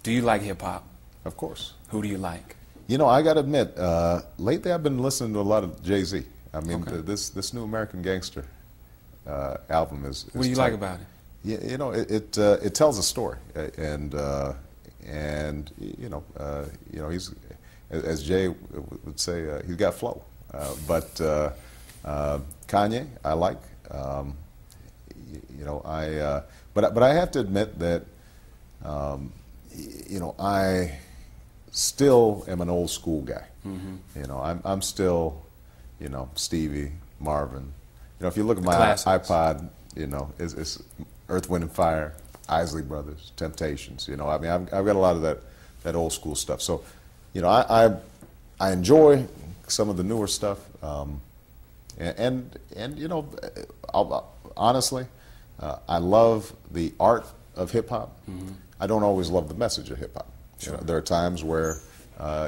Do you like hip-hop? Of course. Who do you like? You know, I got to admit, lately I've been listening to a lot of Jay-Z. I mean, Okay. this new American Gangster album is What do you tight. like about it? Yeah, you know, it tells a story, and you know, he's, as Jay would say, he's got flow. But Kanye, I like. You know, but I have to admit that, you know, I still am an old school guy. Mm-hmm. You know, I'm still, you know, Stevie, Marvin. You know, if you look at my iPod, you know, it's Earth, Wind and Fire, Isley Brothers, Temptations. You know, I mean, I've got a lot of that old school stuff. So, you know, I enjoy some of the newer stuff, and you know, honestly, I love the art of hip hop. Mm-hmm. I don't always love the message of hip hop. Sure. You know, there are times where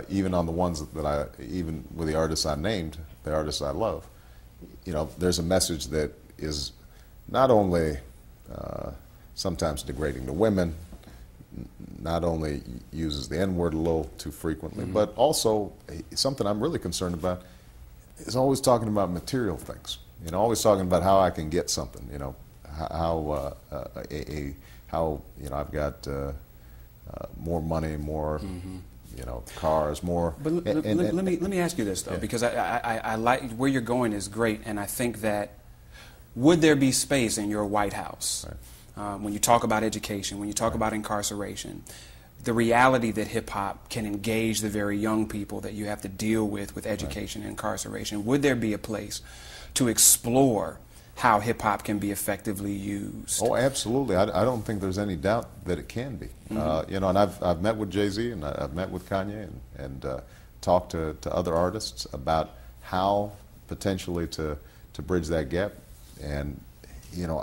even on the ones that even with the artists I named, the artists I love, you know, there's a message that is not only sometimes degrading to women, not only uses the N-word a little too frequently, mm-hmm. but also something I'm really concerned about is always talking about material things. You know, always talking about how I can get something. You know, how you know, I've got more money, more mm-hmm. you know, cars, more. But let me ask you this though, yeah. because I like where you're going is great, and I think that would there be space in your White House right. When you talk about education, when you talk right. about incarceration, the reality that hip-hop can engage the very young people that you have to deal with education right. and incarceration, would there be a place to explore how hip-hop can be effectively used? Oh, absolutely. I don't think there's any doubt that it can be. Mm-hmm. You know, and I've met with Jay-Z and I've met with Kanye and talked to other artists about how potentially to bridge that gap. And, you know,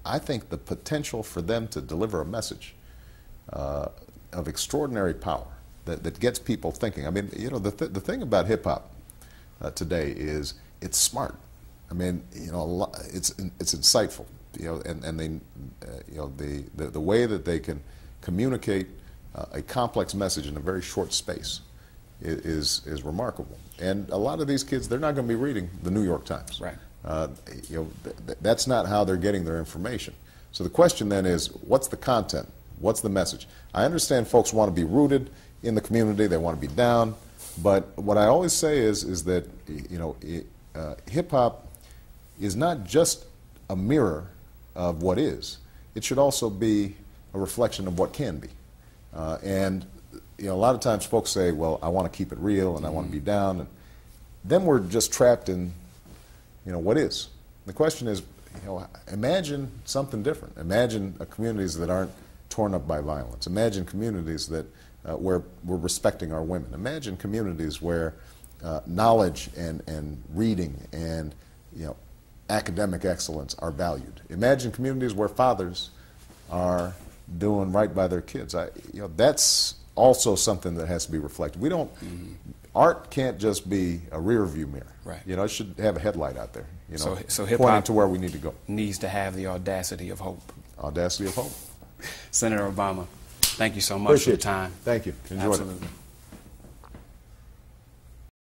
I think the potential for them to deliver a message of extraordinary power that gets people thinking. I mean, you know, the thing about hip-hop today is it's smart. I mean, you know, it's insightful. You know, and they, you know, the way that they can communicate a complex message in a very short space is remarkable. And a lot of these kids, they're not going to be reading the New York Times. Right. You know, that's not how they're getting their information. So the question then is, what's the content? What's the message? I understand folks want to be rooted in the community. They want to be down. But what I always say is that, you know, hip hop is not just a mirror of what is. It should also be a reflection of what can be. And you know, a lot of times folks say, well, I want to keep it real and I want to be down. And then we're just trapped in, you know, what is. The question is, you know, imagine something different. Imagine communities that aren't torn up by violence. Imagine communities that where we're respecting our women. Imagine communities where knowledge and reading and, you know, academic excellence are valued. Imagine communities where fathers are doing right by their kids. You know, that's also something that has to be reflected. We don't. Mm-hmm. Art can't just be a rear view mirror. Right. You know, it should have a headlight out there. You know, so hip pointing hop to where we need to go. Needs to have the audacity of hope. Audacity of hope. Senator Obama, thank you so much for your time. Thank you. Enjoyed it. Absolutely.